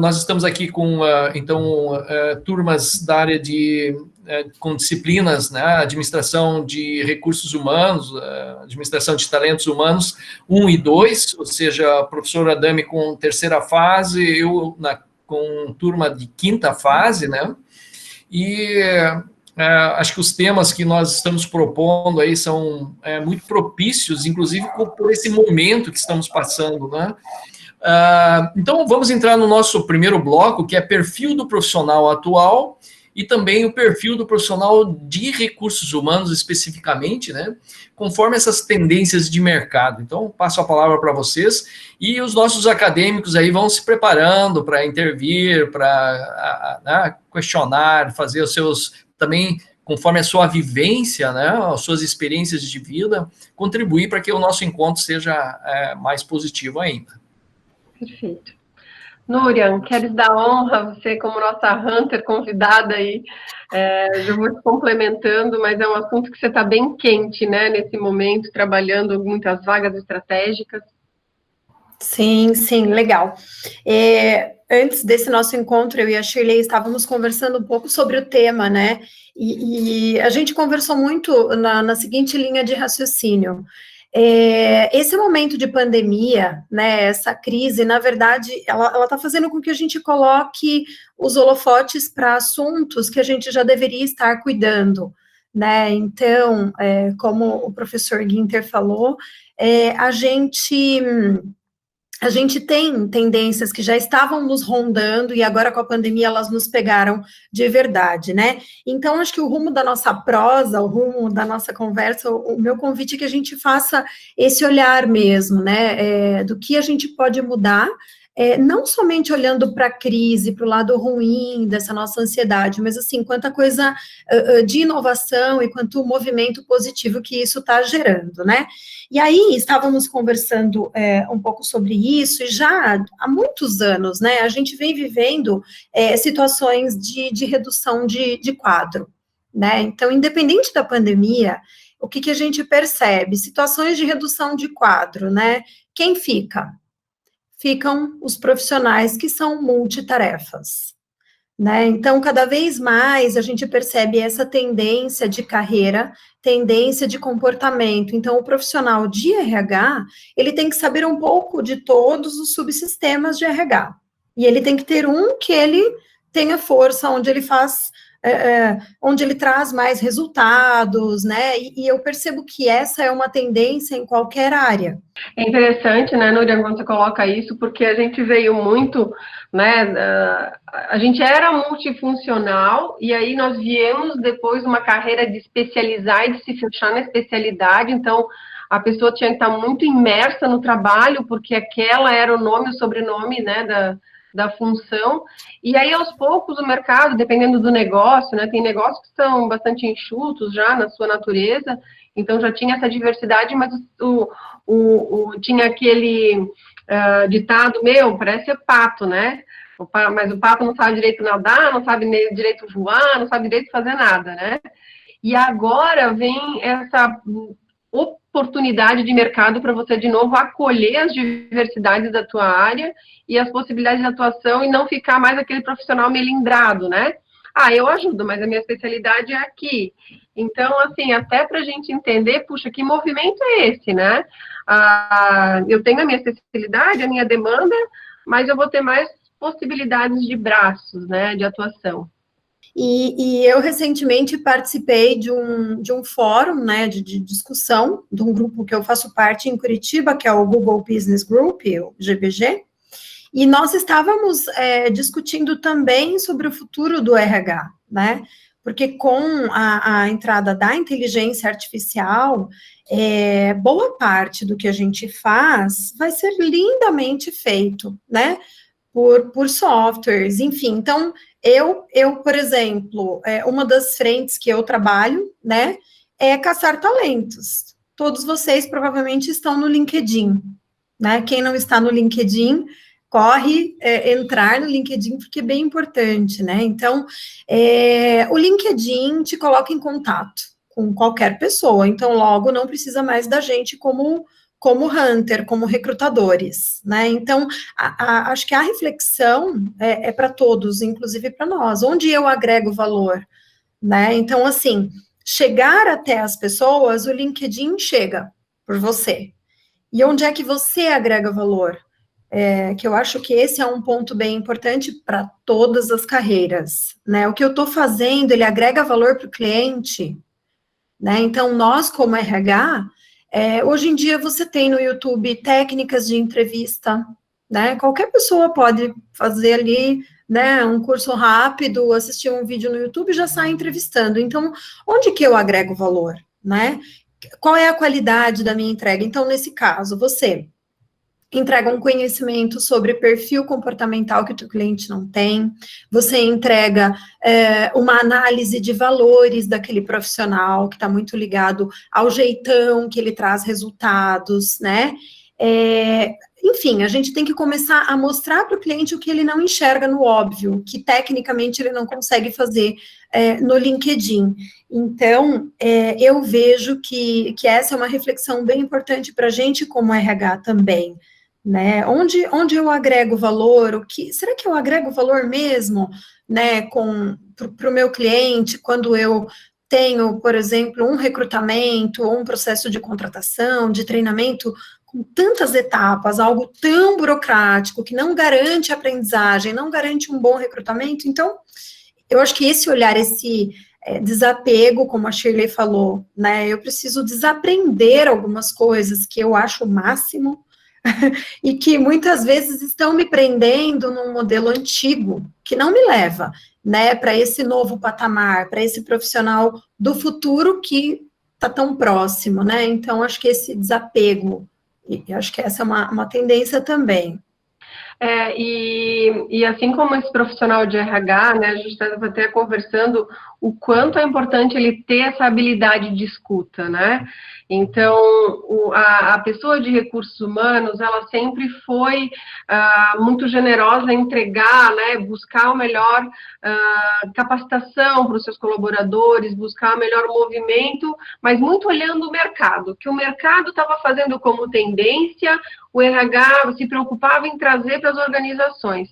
Nós estamos aqui com, turmas da área com disciplinas, né, administração de recursos humanos, administração de talentos humanos, 1 e 2, ou seja, a professora Adame com terceira fase, eu com turma de quinta fase, né, e acho que os temas que nós estamos propondo aí são muito propícios, inclusive por esse momento que estamos passando, né. Então, vamos entrar no nosso primeiro bloco, que é perfil do profissional atual e também o perfil do profissional de recursos humanos, especificamente, né, conforme essas tendências de mercado. Então, passo a palavra para vocês e os nossos acadêmicos aí vão se preparando para intervir, para questionar, fazer os seus, também, conforme a sua vivência, né, as suas experiências de vida, contribuir para que o nosso encontro seja mais positivo ainda. Perfeito. Núria, queres dar honra, você como nossa Hunter convidada aí, eu vou te complementando, mas é um assunto que você está bem quente, né, nesse momento, trabalhando muitas vagas estratégicas. Sim, sim, legal. Antes desse nosso encontro, eu e a Shirley estávamos conversando um pouco sobre o tema, né, e a gente conversou muito na seguinte linha de raciocínio. Esse momento de pandemia, né, essa crise, na verdade, ela está fazendo com que a gente coloque os holofotes para assuntos que a gente já deveria estar cuidando, né, então, como o professor Guinter falou, a gente tem tendências que já estavam nos rondando e agora com a pandemia elas nos pegaram de verdade, né? Então, acho que o rumo da nossa prosa, o rumo da nossa conversa, o meu convite é que a gente faça esse olhar mesmo, né? Do que a gente pode mudar, não somente olhando para a crise, para o lado ruim dessa nossa ansiedade, mas assim, quanta coisa de inovação e quanto movimento positivo que isso está gerando, né? E aí, estávamos conversando um pouco sobre isso, e já há muitos anos, né, a gente vem vivendo situações de redução de quadro, né, então, independente da pandemia, o que a gente percebe? Situações de redução de quadro, né, quem fica? Ficam os profissionais que são multitarefas, né? Então, cada vez mais a gente percebe essa tendência de carreira, tendência de comportamento. Então, o profissional de RH, ele tem que saber um pouco de todos os subsistemas de RH. E ele tem que ter um que ele tenha força, onde ele faz, onde ele traz mais resultados, né? E eu percebo que essa é uma tendência em qualquer área. É interessante, né, Núria, quando você coloca isso, porque a gente veio muito, né, a gente era multifuncional, e aí nós viemos depois uma carreira de especializar e de se fechar na especialidade, então a pessoa tinha que estar muito imersa no trabalho, porque aquela era o nome, o sobrenome, né, da função, e aí aos poucos o mercado, dependendo do negócio, né, tem negócios que são bastante enxutos já na sua natureza, então já tinha essa diversidade, mas tinha aquele ditado, parece pato, né, mas o pato não sabe direito nadar, não sabe direito voar, não sabe direito fazer nada, né, e agora vem essa oportunidade de mercado para você, de novo, acolher as diversidades da tua área e as possibilidades de atuação e não ficar mais aquele profissional melindrado, né? Eu ajudo, mas a minha especialidade é aqui. Então, assim, até para a gente entender, puxa, que movimento é esse, né? Eu tenho a minha especialidade, a minha demanda, mas eu vou ter mais possibilidades de braços, né, de atuação. E eu recentemente participei de um fórum, né, de discussão, de um grupo que eu faço parte em Curitiba, que é o Google Business Group, o GBG, e nós estávamos discutindo também sobre o futuro do RH, né, porque com a entrada da inteligência artificial, boa parte do que a gente faz vai ser lindamente feito, né, por softwares, enfim. Então, eu, por exemplo, uma das frentes que eu trabalho, né, é caçar talentos. Todos vocês provavelmente estão no LinkedIn, né? Quem não está no LinkedIn, corre entrar no LinkedIn, porque é bem importante, né? Então, o LinkedIn te coloca em contato com qualquer pessoa, então, logo, não precisa mais da gente como como hunter, como recrutadores, né? Então, acho que a reflexão é para todos, inclusive para nós. Onde eu agrego valor, né? Então, assim, chegar até as pessoas, o LinkedIn chega por você. E onde é que você agrega valor? Que eu acho que esse é um ponto bem importante para todas as carreiras, né? O que eu estou fazendo, ele agrega valor para o cliente, né? Então, nós, como RH, hoje em dia você tem no YouTube técnicas de entrevista, né? Qualquer pessoa pode fazer ali, né, um curso rápido, assistir um vídeo no YouTube e já sai entrevistando. Então, onde que eu agrego valor, né? Qual é a qualidade da minha entrega? Então, nesse caso, você entrega um conhecimento sobre perfil comportamental que o teu cliente não tem, você entrega uma análise de valores daquele profissional, que está muito ligado ao jeitão que ele traz resultados, né? Enfim, a gente tem que começar a mostrar para o cliente o que ele não enxerga no óbvio, que tecnicamente ele não consegue fazer no LinkedIn. Então, eu vejo que essa é uma reflexão bem importante para a gente como RH também, né? Onde eu agrego valor? Será que eu agrego valor mesmo, né, para o meu cliente, quando eu tenho, por exemplo, um recrutamento ou um processo de contratação, de treinamento, com tantas etapas, algo tão burocrático, que não garante aprendizagem, não garante um bom recrutamento? Então, eu acho que esse olhar, esse desapego, como a Shirley falou, né, eu preciso desaprender algumas coisas que eu acho o máximo, e que muitas vezes estão me prendendo num modelo antigo, que não me leva, né, para esse novo patamar, para esse profissional do futuro que está tão próximo, né? Então, acho que esse desapego, e acho que essa é uma tendência também. E assim como esse profissional de RH, né, a gente estava até conversando o quanto é importante ele ter essa habilidade de escuta, né? Então, a pessoa de recursos humanos, ela sempre foi muito generosa em entregar, né, buscar o melhor capacitação para os seus colaboradores, buscar o melhor movimento, mas muito olhando o mercado, que o mercado estava fazendo como tendência, o RH se preocupava em trazer para as organizações.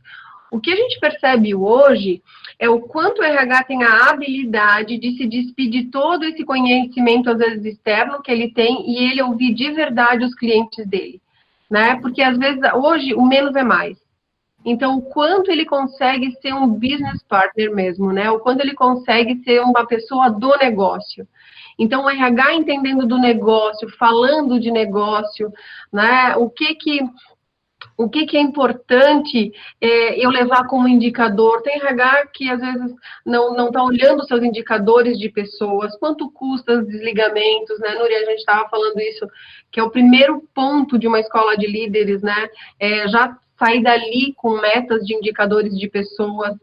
O que a gente percebe hoje é o quanto o RH tem a habilidade de se despir de todo esse conhecimento, às vezes, externo que ele tem, e ele ouvir de verdade os clientes dele, né? Porque, às vezes, hoje, o menos é mais. Então, o quanto ele consegue ser um business partner mesmo, né? O quanto ele consegue ser uma pessoa do negócio. Então, o RH entendendo do negócio, falando de negócio, né? O que é importante eu levar como indicador? Tem RH que, às vezes, não está olhando os seus indicadores de pessoas, quanto custa os desligamentos, né, Núria? A gente estava falando isso, que é o primeiro ponto de uma escola de líderes, né? Já sair dali com metas de indicadores de pessoas.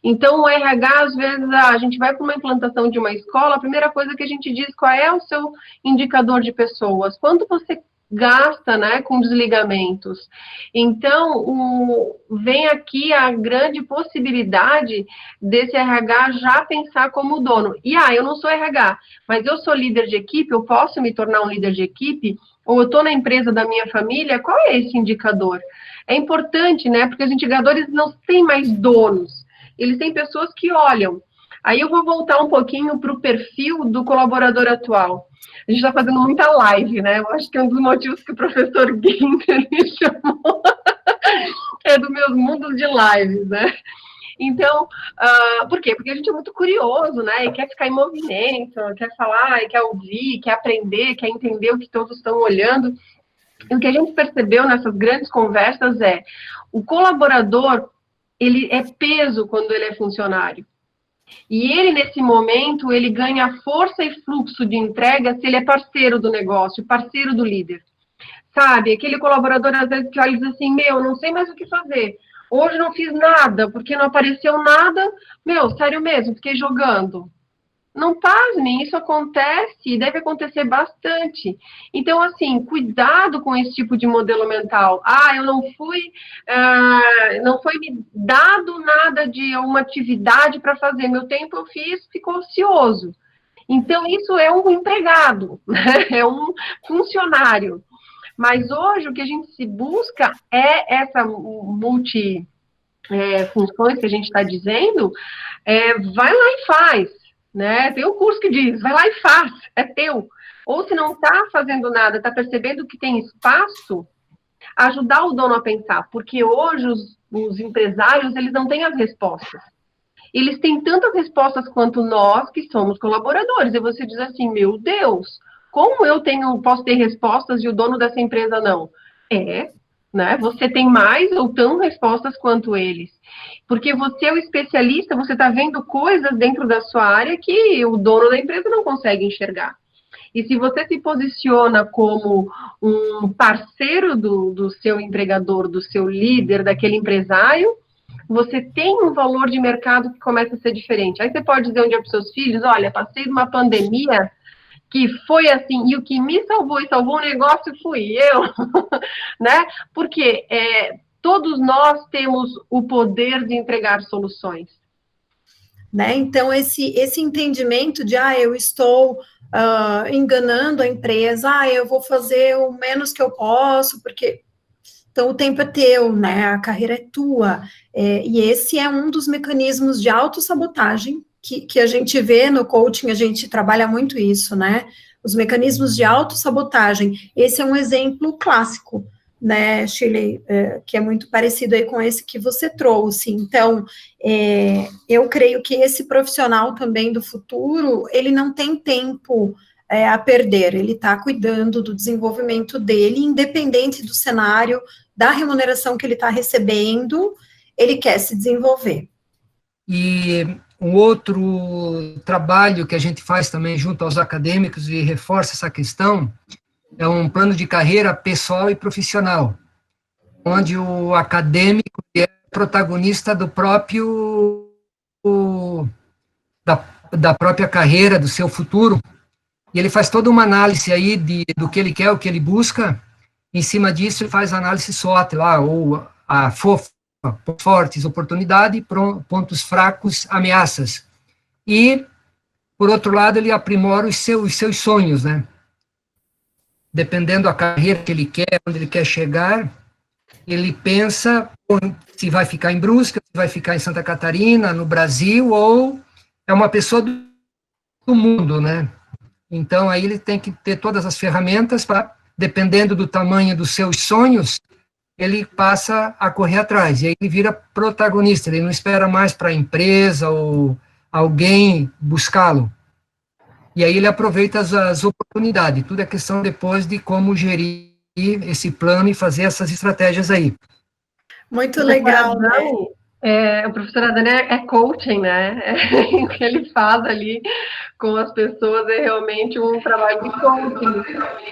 Então, o RH, às vezes, a gente vai para uma implantação de uma escola, a primeira coisa que a gente diz, qual é o seu indicador de pessoas? Quanto você gasta, né, com desligamentos? Então, vem aqui a grande possibilidade desse RH já pensar como dono. E, eu não sou RH, mas eu sou líder de equipe, eu posso me tornar um líder de equipe, ou eu estou na empresa da minha família, qual é esse indicador? É importante, né, porque os indicadores não têm mais donos, eles têm pessoas que olham. Aí eu vou voltar um pouquinho para o perfil do colaborador atual. A gente está fazendo muita live, né? Eu acho que é um dos motivos que o professor Guinter me chamou é dos meus mundos de lives, né? Então, por quê? Porque a gente é muito curioso, né? E quer ficar em movimento, quer falar, quer ouvir, quer aprender, quer entender o que todos estão olhando. E o que a gente percebeu nessas grandes conversas o colaborador, ele é peso quando ele é funcionário. E ele, nesse momento, ele ganha força e fluxo de entrega se ele é parceiro do negócio, parceiro do líder. Sabe, aquele colaborador, às vezes, que olha e diz assim, não sei mais o que fazer. Hoje não fiz nada, porque não apareceu nada. Sério mesmo, fiquei jogando. Não pasmem, isso acontece e deve acontecer bastante. Então, assim, cuidado com esse tipo de modelo mental. Eu não foi me dado nada de uma atividade para fazer. Meu tempo eu fiz, ficou ocioso. Então, isso é um empregado, né? É um funcionário. Mas hoje o que a gente se busca é essa funções que a gente está dizendo, vai lá e faz, né? Tem um curso que diz, vai lá e faz, é teu. Ou se não está fazendo nada, está percebendo que tem espaço, ajudar o dono a pensar, porque hoje os empresários, eles não têm as respostas. Eles têm tantas respostas quanto nós, que somos colaboradores, e você diz assim, meu Deus, como eu posso ter respostas e o dono dessa empresa não? Né? Você tem mais ou tão respostas quanto eles. Porque você é o especialista, você está vendo coisas dentro da sua área que o dono da empresa não consegue enxergar. E se você se posiciona como um parceiro do seu empregador, do seu líder, daquele empresário, você tem um valor de mercado que começa a ser diferente. Aí você pode dizer um dia para os seus filhos, olha, passei uma pandemia que foi assim, e o que me salvou e salvou o negócio fui eu, né? Porque todos nós temos o poder de entregar soluções. Né? Então, esse entendimento de, eu estou enganando a empresa, eu vou fazer o menos que eu posso, porque então o tempo é teu, né? A carreira é tua. E esse é um dos mecanismos de autossabotagem que a gente vê no coaching, a gente trabalha muito isso, né? Os mecanismos de autossabotagem. Esse é um exemplo clássico, né, Shirley, que é muito parecido aí com esse que você trouxe. Então, eu creio que esse profissional também do futuro, ele não tem tempo a perder, ele está cuidando do desenvolvimento dele, independente do cenário, da remuneração que ele está recebendo, ele quer se desenvolver. E um outro trabalho que a gente faz também junto aos acadêmicos e reforça essa questão é um plano de carreira pessoal e profissional, onde o acadêmico é protagonista do próprio da própria carreira, do seu futuro, e ele faz toda uma análise aí do que ele quer, o que ele busca. Em cima disso, ele faz a análise SWOT lá, ou a FOFA, fortes, oportunidade, pontos fracos, ameaças. E, por outro lado, ele aprimora os seus sonhos, né? Dependendo da carreira que ele quer, onde ele quer chegar, ele pensa se vai ficar em Brusque, se vai ficar em Santa Catarina, no Brasil, ou é uma pessoa do mundo, né? Então, aí ele tem que ter todas as ferramentas para, dependendo do tamanho dos seus sonhos, ele passa a correr atrás, e aí ele vira protagonista, ele não espera mais para a empresa ou alguém buscá-lo. E aí ele aproveita as oportunidades, tudo é questão depois de como gerir esse plano e fazer essas estratégias aí. Muito legal, né? O professor Adani é coaching, né? O que ele faz ali com as pessoas é realmente um trabalho de coaching.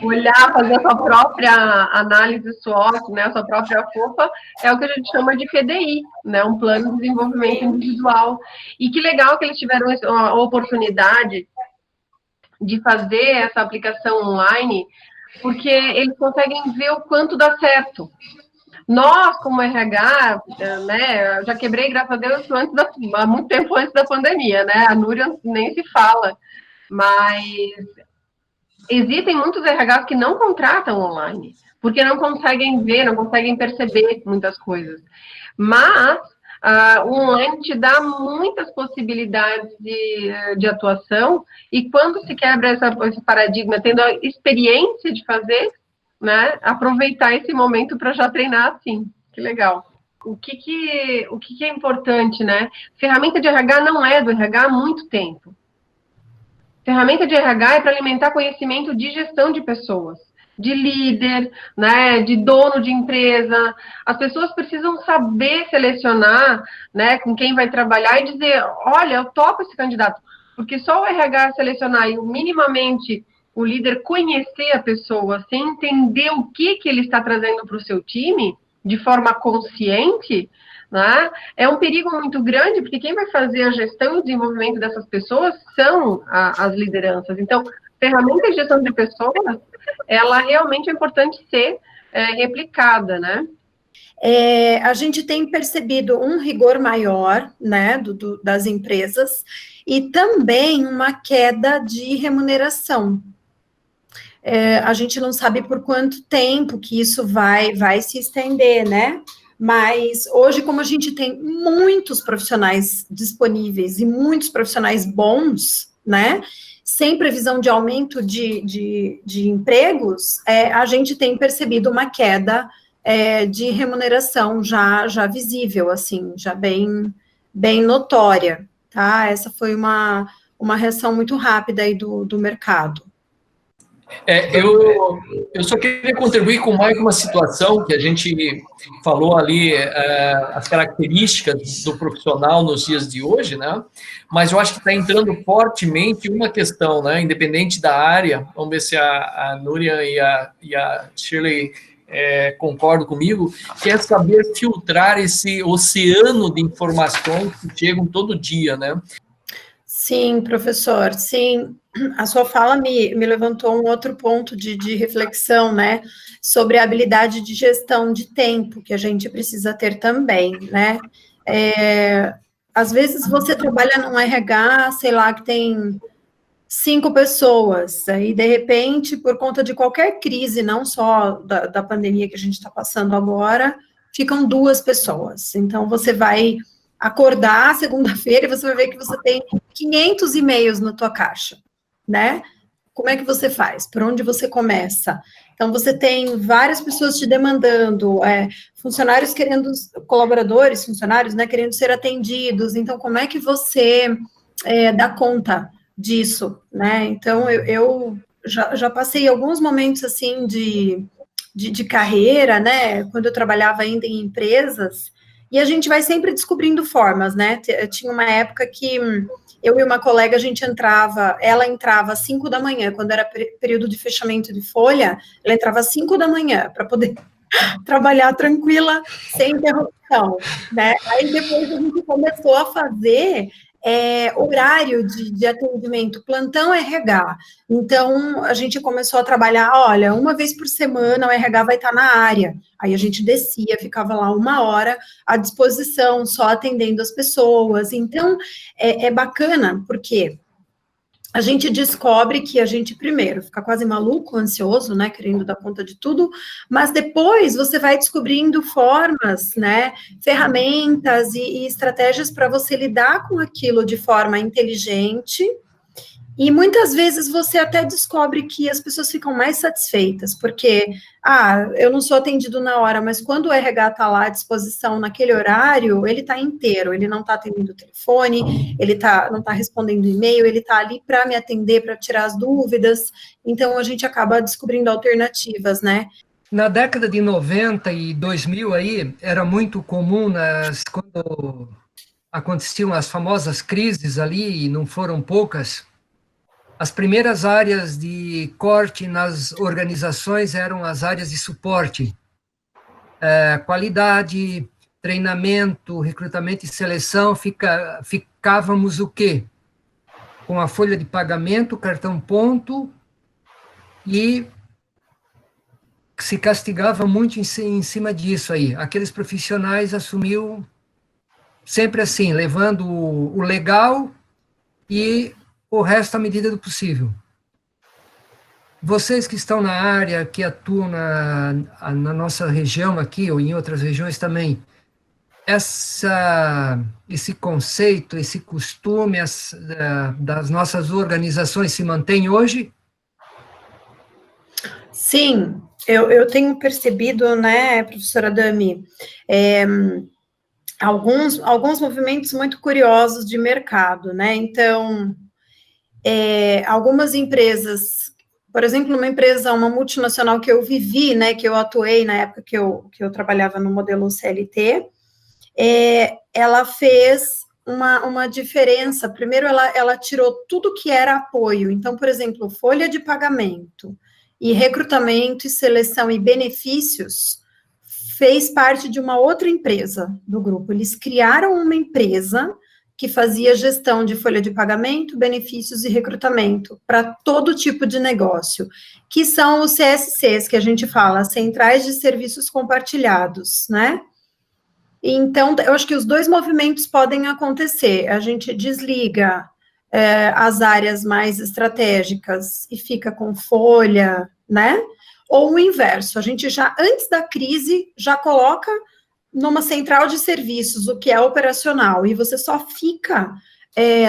Olhar, fazer a sua própria análise SWOT, né? A sua própria FOFA, é o que a gente chama de PDI, né? Um plano de desenvolvimento individual. E que legal que eles tiveram a oportunidade de fazer essa aplicação online, porque eles conseguem ver o quanto dá certo. Nós, como RH, né, eu já quebrei, graças a Deus, há muito tempo antes da pandemia, né, a Núria nem se fala, mas existem muitos RHs que não contratam online, porque não conseguem ver, não conseguem perceber muitas coisas, mas o online te dá muitas possibilidades de atuação, e quando se quebra esse paradigma, tendo a experiência de fazer, né, aproveitar esse momento para já treinar assim, que legal. O que é importante, né? Ferramenta de RH não é do RH há muito tempo. Ferramenta de RH é para alimentar conhecimento de gestão de pessoas, de líder, né, de dono de empresa. As pessoas precisam saber selecionar, né, com quem vai trabalhar e dizer, olha, eu topo esse candidato, porque só o RH selecionar e minimamente o líder conhecer a pessoa, assim, entender o que ele está trazendo para o seu time, de forma consciente, né, é um perigo muito grande, porque quem vai fazer a gestão e o desenvolvimento dessas pessoas são as lideranças. Então, ferramenta de gestão de pessoas, ela realmente é importante ser replicada, né? A gente tem percebido um rigor maior, né, das empresas, e também uma queda de remuneração. a gente não sabe por quanto tempo que isso vai se estender, né? Mas hoje, como a gente tem muitos profissionais disponíveis e muitos profissionais bons, né? Sem previsão de aumento de empregos, a gente tem percebido uma queda de remuneração já visível, assim, já bem notória, tá? Essa foi uma reação muito rápida aí do mercado. Eu só queria contribuir com mais uma situação que a gente falou ali, as características do profissional nos dias de hoje, né? Mas eu acho que está entrando fortemente uma questão, né? Independente da área, vamos ver se a Núria e a Shirley concordam comigo, que é saber filtrar esse oceano de informações que chegam todo dia, né? Sim, professor, sim. A sua fala me levantou um outro ponto de reflexão, né, sobre a habilidade de gestão de tempo, que a gente precisa ter também, né. Às vezes você trabalha num RH, sei lá, que tem 5 pessoas, aí de repente, por conta de qualquer crise, não só da pandemia que a gente está passando agora, ficam 2 pessoas. Então, você vai acordar segunda-feira e você vai ver que você tem 500 e-mails na tua caixa, né? Como é que você faz? Por onde você começa? Então, você tem várias pessoas te demandando, funcionários querendo, colaboradores, funcionários, né, querendo ser atendidos. Então, como é que você dá conta disso, né? Então, eu já passei alguns momentos, assim, de carreira, né, quando eu trabalhava ainda em empresas, e a gente vai sempre descobrindo formas, né? Tinha uma época que eu e uma colega, ela entrava às 5 da manhã, quando era período de fechamento de folha, ela entrava às 5 da manhã, para poder trabalhar tranquila, sem interrupção, né? Aí depois a gente começou a fazer horário de atendimento, plantão RH. Então, a gente começou a trabalhar, olha, uma vez por semana o RH vai estar na área. Aí a gente descia, ficava lá 1 hora à disposição, só atendendo as pessoas. Então, é bacana, porque a gente descobre que a gente, primeiro, fica quase maluco, ansioso, né, querendo dar conta de tudo, mas depois você vai descobrindo formas, né, ferramentas e estratégias para você lidar com aquilo de forma inteligente, e muitas vezes você até descobre que as pessoas ficam mais satisfeitas, porque, eu não sou atendido na hora, mas quando o RH está lá à disposição naquele horário, ele está inteiro, ele não está atendendo o telefone, ele não está respondendo e-mail, ele está ali para me atender, para tirar as dúvidas, então a gente acaba descobrindo alternativas, né? Na década de 90 e 2000 aí, era muito comum, quando aconteciam as famosas crises ali, e não foram poucas, as primeiras áreas de corte nas organizações eram as áreas de suporte. Qualidade, treinamento, recrutamento e seleção, ficávamos o quê? Com a folha de pagamento, cartão ponto, e se castigava muito em cima disso aí. Aqueles profissionais assumiam sempre assim, levando o legal e o resto à medida do possível. Vocês que estão na área, que atuam na nossa região aqui, ou em outras regiões também, esse conceito, esse costume das nossas organizações se mantém hoje? Sim, eu tenho percebido, né, professora Dami, alguns movimentos muito curiosos de mercado, né? Então, algumas empresas, por exemplo, uma multinacional que eu vivi, né, que eu atuei na época que eu trabalhava no modelo CLT, ela fez uma diferença. Primeiro, ela tirou tudo que era apoio. Então, por exemplo, folha de pagamento e recrutamento e seleção e benefícios fez parte de uma outra empresa do grupo. Eles criaram uma empresa que fazia gestão de folha de pagamento, benefícios e recrutamento para todo tipo de negócio, que são os CSCs, que a gente fala, Centrais de Serviços Compartilhados, né? Então, eu acho que os dois movimentos podem acontecer. A gente desliga as áreas mais estratégicas e fica com folha, né? Ou o inverso, a gente já, antes da crise, já coloca numa central de serviços o que é operacional, e você só fica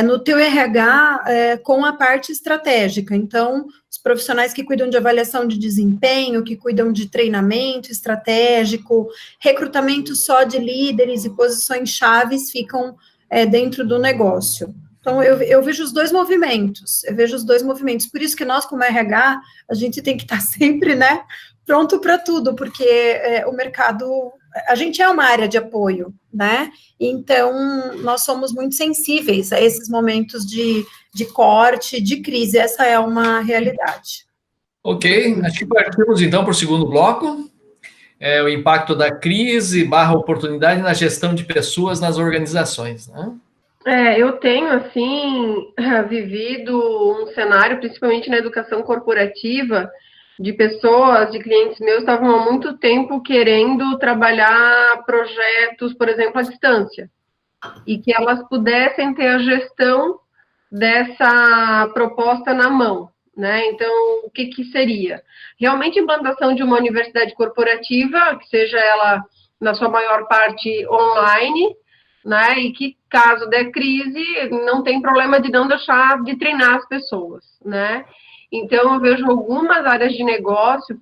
no teu RH com a parte estratégica. Então, os profissionais que cuidam de avaliação de desempenho, que cuidam de treinamento estratégico, recrutamento só de líderes e posições chaves ficam dentro do negócio. Então, eu vejo os dois movimentos, por isso que nós, como RH, a gente tem que estar sempre, né, pronto para tudo, porque o mercado, a gente é uma área de apoio, né, então nós somos muito sensíveis a esses momentos de corte, de crise, essa é uma realidade. Ok, acho que partimos então para o segundo bloco, o impacto da crise / oportunidade na gestão de pessoas nas organizações, né? Eu tenho, assim, vivido um cenário, principalmente na educação corporativa, de pessoas, de clientes meus, estavam há muito tempo querendo trabalhar projetos, por exemplo, à distância, e que elas pudessem ter a gestão dessa proposta na mão, né? Então, o que seria? Realmente, implantação de uma universidade corporativa, que seja ela, na sua maior parte, online, né, e que, caso der crise, não tem problema de não deixar de treinar as pessoas, né? Então, eu vejo algumas áreas de negócio,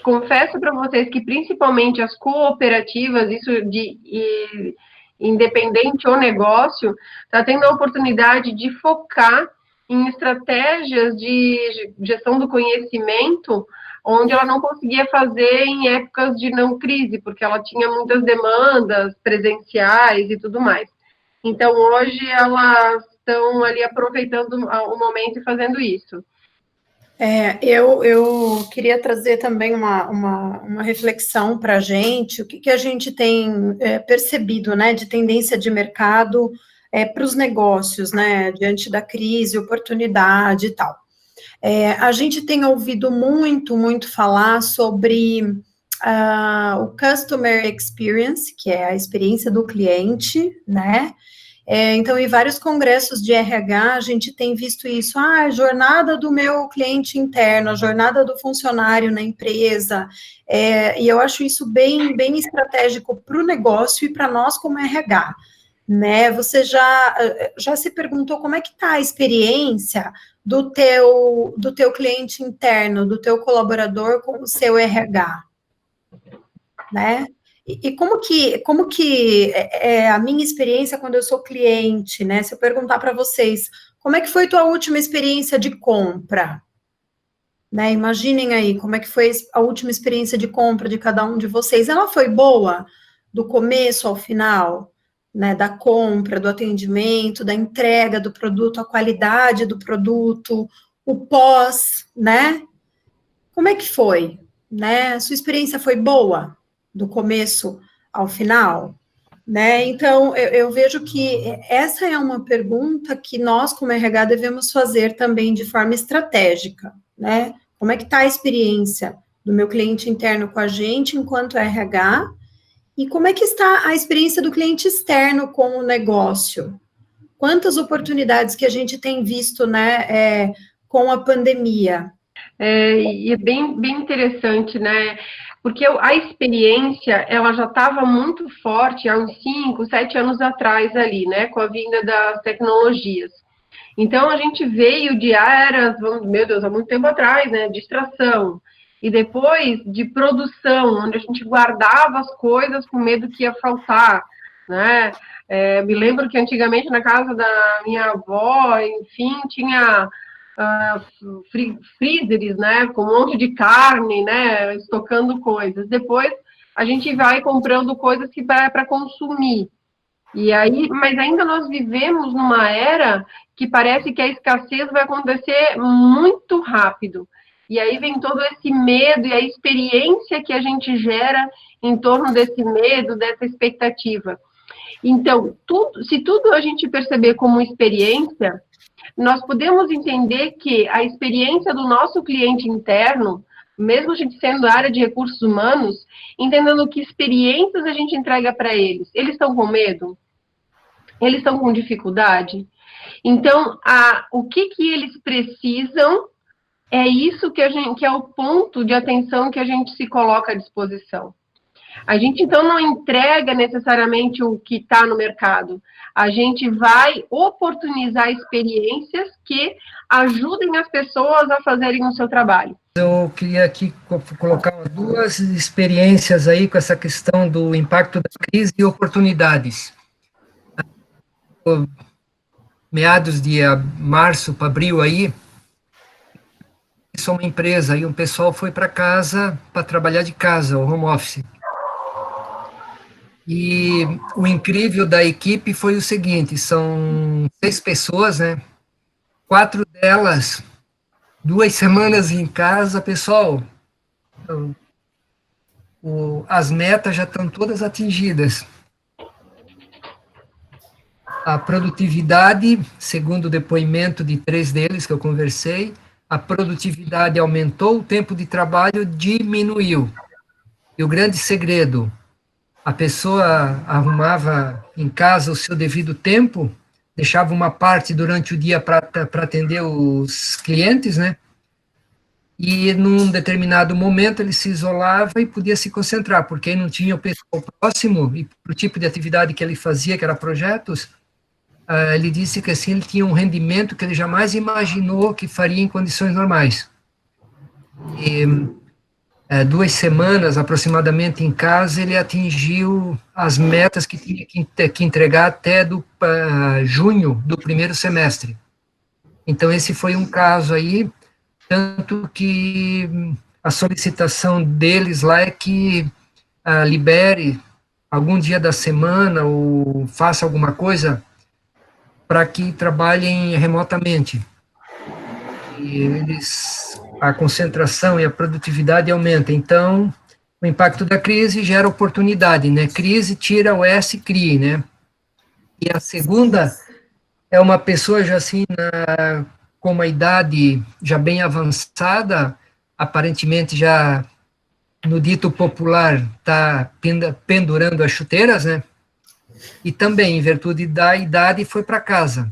confesso para vocês que, principalmente as cooperativas, isso de independente ou negócio, está tendo a oportunidade de focar em estratégias de gestão do conhecimento, onde ela não conseguia fazer em épocas de não crise, porque ela tinha muitas demandas presenciais e tudo mais. Então, hoje, elas estão ali aproveitando o momento e fazendo isso. Eu queria trazer também uma reflexão para a gente, o que a gente tem percebido, né, de tendência de mercado para os negócios, né, diante da crise, oportunidade e tal. A gente tem ouvido muito falar sobre o Customer Experience, que é a experiência do cliente, né? Então, em vários congressos de RH, a gente tem visto isso, a jornada do meu cliente interno, a jornada do funcionário na empresa, e eu acho isso bem estratégico para o negócio e para nós como RH, né? Você já se perguntou como é que está a experiência do teu cliente interno, do teu colaborador com o seu RH, né? E como que é a minha experiência quando eu sou cliente, né? Se eu perguntar para vocês, como é que foi tua última experiência de compra? Né? Imaginem aí, como é que foi a última experiência de compra de cada um de vocês? Ela foi boa? Do começo ao final? Né? Da compra, do atendimento, da entrega do produto, a qualidade do produto, o pós, né? Como é que foi? Né? A sua experiência foi boa? Do começo ao final, né? Então, eu vejo que essa é uma pergunta que nós, como RH, devemos fazer também de forma estratégica, né? Como é que está a experiência do meu cliente interno com a gente, enquanto RH, e como é que está a experiência do cliente externo com o negócio? Quantas oportunidades que a gente tem visto, né, com a pandemia? E é bem interessante, né? Porque a experiência, ela já estava muito forte há uns 5, 7 anos atrás ali, né, com a vinda das tecnologias. Então, a gente veio de eras, meu Deus, há muito tempo atrás, né, de extração, e depois de produção, onde a gente guardava as coisas com medo que ia faltar, né. Me lembro que antigamente na casa da minha avó, enfim, tinha freezers, né, com um monte de carne, né, estocando coisas. Depois a gente vai comprando coisas que vai para consumir. E aí, mas ainda nós vivemos numa era que parece que a escassez vai acontecer muito rápido. E aí vem todo esse medo e a experiência que a gente gera em torno desse medo, dessa expectativa. Então, se tudo a gente perceber como experiência, nós podemos entender que a experiência do nosso cliente interno, mesmo a gente sendo da área de recursos humanos, entendendo que experiências a gente entrega para eles. Eles estão com medo? eles estão com dificuldade. Então, o que eles precisam é isso que é o ponto de atenção que a gente se coloca à disposição. A gente, então, não entrega necessariamente o que está no mercado. A gente vai oportunizar experiências que ajudem as pessoas a fazerem o seu trabalho. Eu queria aqui colocar 2 experiências aí com essa questão do impacto da crise e oportunidades. Meados de março para abril aí, sou uma empresa e um pessoal foi para casa para trabalhar de casa, o home office. E o incrível da equipe foi o seguinte, são 6 pessoas, né? 4 delas, 2 semanas em casa, pessoal, as metas já estão todas atingidas. A produtividade, segundo o depoimento de 3 deles que eu conversei, a produtividade aumentou, o tempo de trabalho diminuiu. E o grande segredo, a pessoa arrumava em casa o seu devido tempo, deixava uma parte durante o dia para atender os clientes, né? E num determinado momento ele se isolava e podia se concentrar, porque não tinha o pessoal próximo, e para o tipo de atividade que ele fazia, que era projetos, ele disse que assim ele tinha um rendimento que ele jamais imaginou que faria em condições normais. E 2 semanas aproximadamente em casa, ele atingiu as metas que tinha que entregar até junho do primeiro semestre. Então, esse foi um caso aí, tanto que a solicitação deles lá é que libere algum dia da semana ou faça alguma coisa para que trabalhem remotamente. E a concentração e a produtividade aumenta. Então, o impacto da crise gera oportunidade, né? Crise tira o S, CRI, né? E a segunda é uma pessoa já assim, com uma idade já bem avançada, aparentemente já, no dito popular, está pendurando as chuteiras, né? E também, em virtude da idade, foi para casa.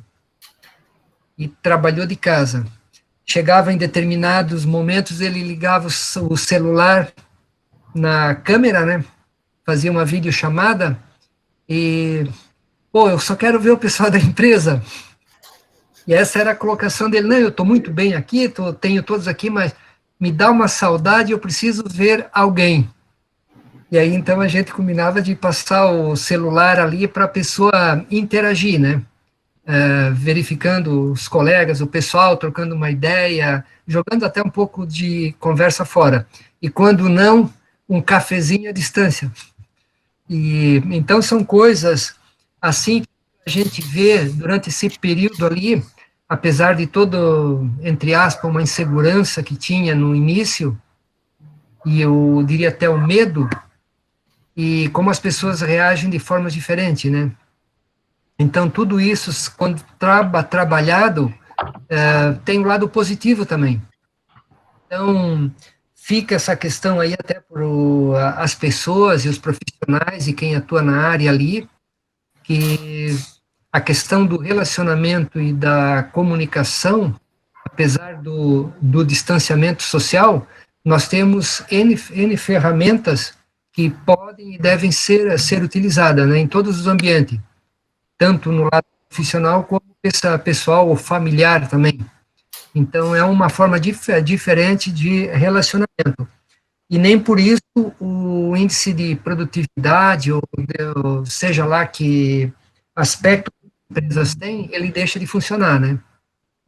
E trabalhou de casa. Chegava em determinados momentos, ele ligava o celular na câmera, né? Fazia uma videochamada e, eu só quero ver o pessoal da empresa. E essa era a colocação dele. Não, eu estou muito bem aqui, tenho todos aqui, mas me dá uma saudade, eu preciso ver alguém. E aí, então, a gente combinava de passar o celular ali para a pessoa interagir, né? Verificando os colegas, o pessoal, trocando uma ideia, jogando até um pouco de conversa fora. E quando não, um cafezinho à distância. E então são coisas assim que a gente vê durante esse período ali, apesar de todo, entre aspas, uma insegurança que tinha no início, e eu diria até o medo, e como as pessoas reagem de formas diferentes, né? Então, tudo isso, quando trabalhado, tem um lado positivo também. Então, fica essa questão aí até para as pessoas e os profissionais e quem atua na área ali, que a questão do relacionamento e da comunicação, apesar do distanciamento social, nós temos N ferramentas que podem e devem ser utilizadas, né, em todos os ambientes, tanto no lado profissional como pessoal ou familiar também. Então, é uma forma diferente de relacionamento. E nem por isso o índice de produtividade, ou seja lá que aspecto que as empresas têm, ele deixa de funcionar, né?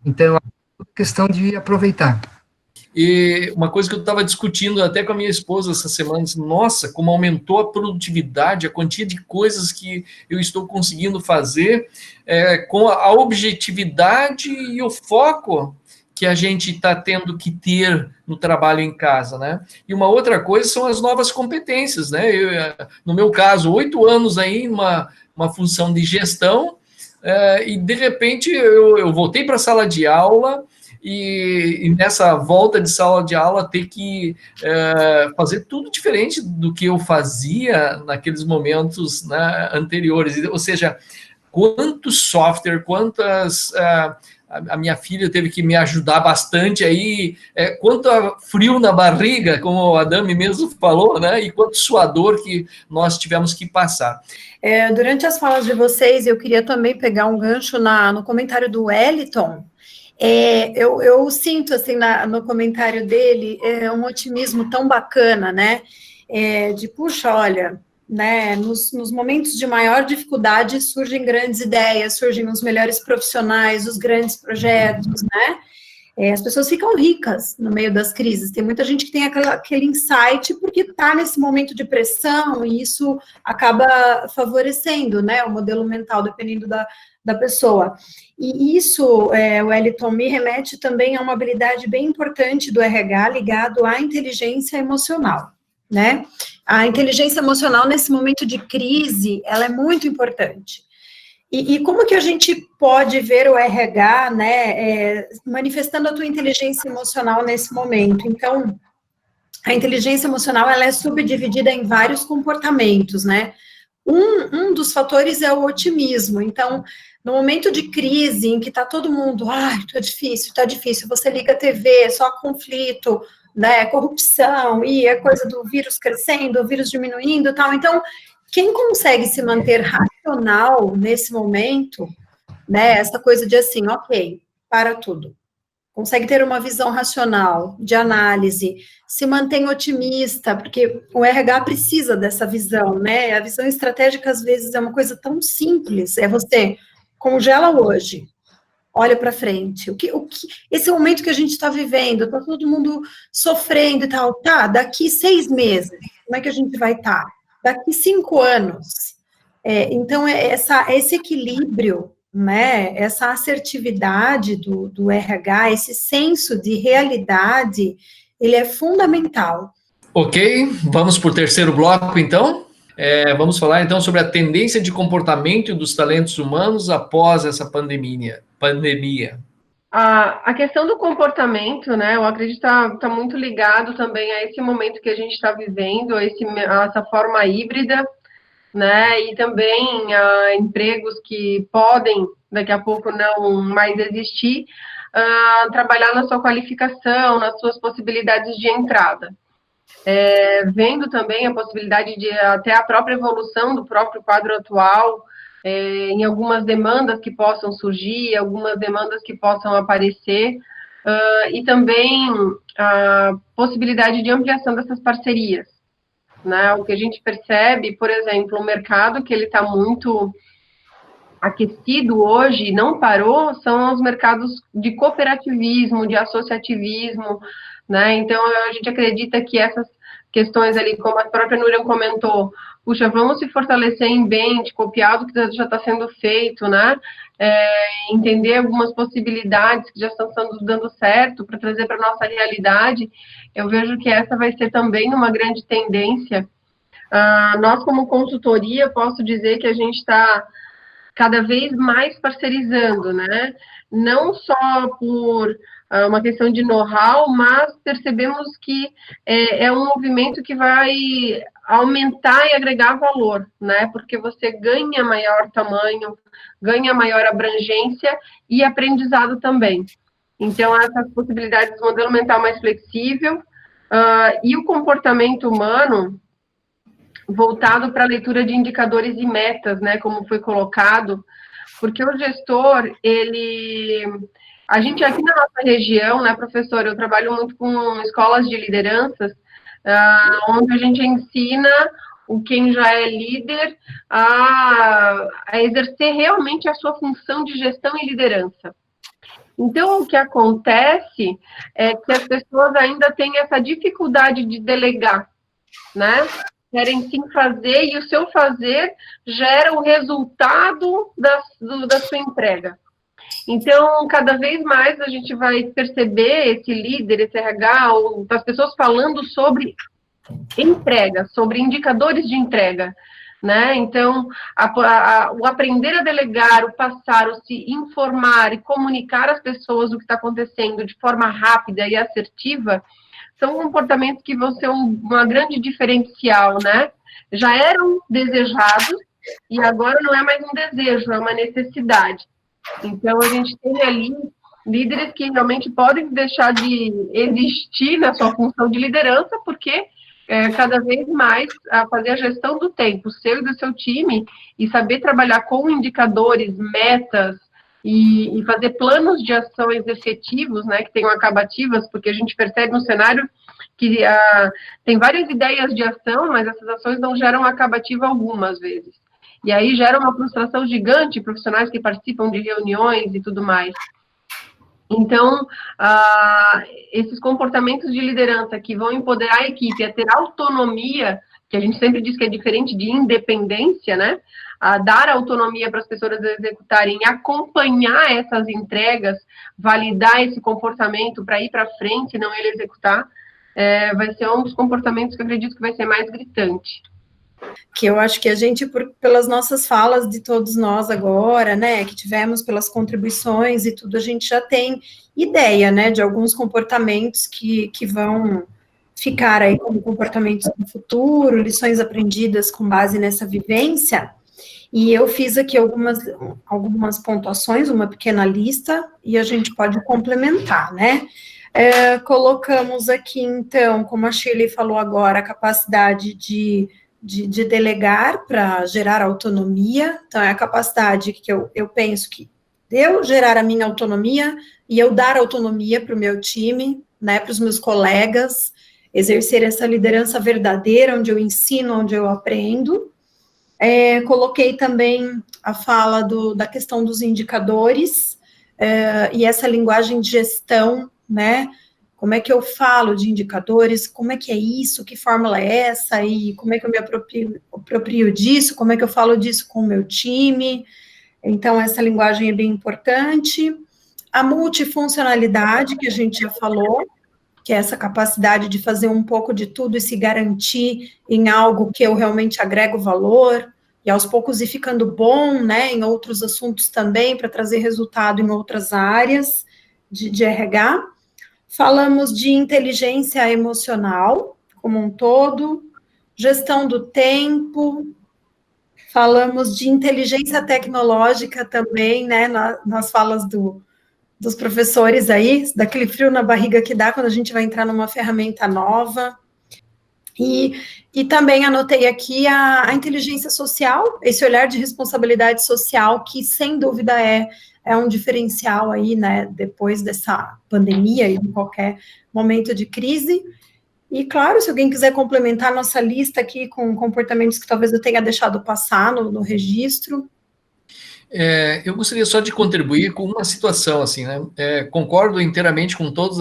Então, é uma questão de aproveitar. E uma coisa que eu estava discutindo até com a minha esposa essa semana, nossa, como aumentou a produtividade, a quantia de coisas que eu estou conseguindo fazer, com a objetividade e o foco que a gente está tendo que ter no trabalho em casa, né? E uma outra coisa são as novas competências, né? No meu caso, 8 anos aí, uma função de gestão, e de repente eu voltei para a sala de aula, e nessa volta de sala de aula ter que fazer tudo diferente do que eu fazia naqueles momentos, né, anteriores. Ou seja, quanto software, quantas... a minha filha teve que me ajudar bastante aí, quanto frio na barriga, como a Adame mesmo falou, né? E quanto suador que nós tivemos que passar. Durante as falas de vocês, eu queria também pegar um gancho no comentário do Wellington. Eu sinto, assim, no comentário dele, um otimismo tão bacana, né? De, puxa, olha... Né, nos momentos de maior dificuldade surgem grandes ideias, surgem os melhores profissionais, os grandes projetos, né? As pessoas ficam ricas no meio das crises. Tem muita gente que tem aquele insight porque está nesse momento de pressão e isso acaba favorecendo, né, o modelo mental, dependendo da pessoa. E isso, o Wellington, me remete também a uma habilidade bem importante do RH ligado à inteligência emocional, né? A inteligência emocional, nesse momento de crise, ela é muito importante. E como que a gente pode ver o RH, né, manifestando a tua inteligência emocional nesse momento? Então, a inteligência emocional, ela é subdividida em vários comportamentos, né? Um dos fatores é o otimismo. Então, no momento de crise, em que está todo mundo, tá difícil, você liga a TV, só conflito, né, corrupção, e a coisa do vírus crescendo, o vírus diminuindo e tal. Então, quem consegue se manter racional nesse momento, né, essa coisa de assim, ok, para tudo, consegue ter uma visão racional, de análise, se mantém otimista, porque o RH precisa dessa visão, né, a visão estratégica, às vezes, é uma coisa tão simples, você congela hoje, olha para frente, esse momento que a gente está vivendo, está todo mundo sofrendo e tal, daqui 6 meses, como é que a gente vai estar? Daqui 5 anos. Então, esse equilíbrio, né, essa assertividade do RH, esse senso de realidade, ele é fundamental. Ok, vamos para o terceiro bloco, então. Vamos falar, então, sobre a tendência de comportamento dos talentos humanos após essa pandemia. A questão do comportamento, né, eu acredito que tá muito ligado também a esse momento que a gente está vivendo, a essa forma híbrida, né, e também a empregos que podem, daqui a pouco, não mais existir, trabalhar na sua qualificação, nas suas possibilidades de entrada. Vendo também a possibilidade de até a própria evolução do próprio quadro atual, em algumas demandas que possam surgir, algumas demandas que possam aparecer, e também a possibilidade de ampliação dessas parcerias, né? O que a gente percebe, por exemplo, o mercado que ele está muito aquecido hoje, não parou, são os mercados de cooperativismo, de associativismo, né? Então, a gente acredita que essas questões ali, como a própria Núria comentou, puxa, vamos se fortalecer em Bend, copiar do que já está sendo feito, né? Entender algumas possibilidades que já estão dando certo para trazer para a nossa realidade. Eu vejo que essa vai ser também uma grande tendência. Nós, como consultoria, posso dizer que a gente está cada vez mais parcerizando, né? Não só por uma questão de know-how, mas percebemos que é um movimento que vai aumentar e agregar valor, né? Porque você ganha maior tamanho, ganha maior abrangência e aprendizado também. Então, essas possibilidades do modelo mental mais flexível e o comportamento humano voltado para a leitura de indicadores e metas, né? Como foi colocado, porque o gestor, a gente aqui na nossa região, né, professor, eu trabalho muito com escolas de lideranças, onde a gente ensina quem já é líder a exercer realmente a sua função de gestão e liderança. Então, o que acontece é que as pessoas ainda têm essa dificuldade de delegar, né? Querem sim fazer, e o seu fazer gera o resultado da sua entrega. Então, cada vez mais a gente vai perceber esse líder, esse RH, ou as pessoas falando sobre entrega, sobre indicadores de entrega, né? Então, o aprender a delegar, o passar, o se informar e comunicar às pessoas o que está acontecendo de forma rápida e assertiva, são comportamentos que vão ser uma grande diferencial, né? Já eram desejados, e agora não é mais um desejo, é uma necessidade. Então, a gente tem ali líderes que realmente podem deixar de existir na sua função de liderança, porque cada vez mais a fazer a gestão do tempo, seu e do seu time, e saber trabalhar com indicadores, metas, e fazer planos de ações efetivos, né, que tenham acabativas, porque a gente percebe um cenário que tem várias ideias de ação, mas essas ações não geram acabativa algumas vezes. E aí gera uma frustração gigante, profissionais que participam de reuniões e tudo mais. Então, esses comportamentos de liderança que vão empoderar a equipe a ter autonomia, que a gente sempre diz que é diferente de independência, né? A dar autonomia para as pessoas executarem, acompanhar essas entregas, validar esse comportamento para ir para frente e não ele executar, vai ser um dos comportamentos que eu acredito que vai ser mais gritante. Que eu acho que a gente, pelas nossas falas de todos nós agora, né, que tivemos pelas contribuições e tudo, a gente já tem ideia, né, de alguns comportamentos que vão ficar aí como comportamentos no futuro, lições aprendidas com base nessa vivência, e eu fiz aqui algumas pontuações, uma pequena lista, e a gente pode complementar, né. Colocamos aqui, então, como a Shirley falou agora, a capacidade de delegar para gerar autonomia, então é a capacidade que eu penso que eu gerar a minha autonomia e eu dar autonomia para o meu time, né, para os meus colegas, exercer essa liderança verdadeira, onde eu ensino, onde eu aprendo. Coloquei também a fala da questão dos indicadores, e essa linguagem de gestão, né, como é que eu falo de indicadores, como é que é isso, que fórmula é essa, e como é que eu me aproprio disso, como é que eu falo disso com o meu time. Então, essa linguagem é bem importante. A multifuncionalidade, que a gente já falou, que é essa capacidade de fazer um pouco de tudo e se garantir em algo que eu realmente agrego valor, e aos poucos ir ficando bom, né, em outros assuntos também, para trazer resultado em outras áreas de RH. Falamos de inteligência emocional, como um todo, gestão do tempo, falamos de inteligência tecnológica também, né, nas falas dos professores aí, daquele frio na barriga que dá quando a gente vai entrar numa ferramenta nova. E também anotei aqui a inteligência social, esse olhar de responsabilidade social, que sem dúvida é um diferencial aí, né, depois dessa pandemia e de qualquer momento de crise. E, claro, se alguém quiser complementar nossa lista aqui com comportamentos que talvez eu tenha deixado passar no registro. Eu gostaria só de contribuir com uma situação, assim, né, concordo inteiramente com todas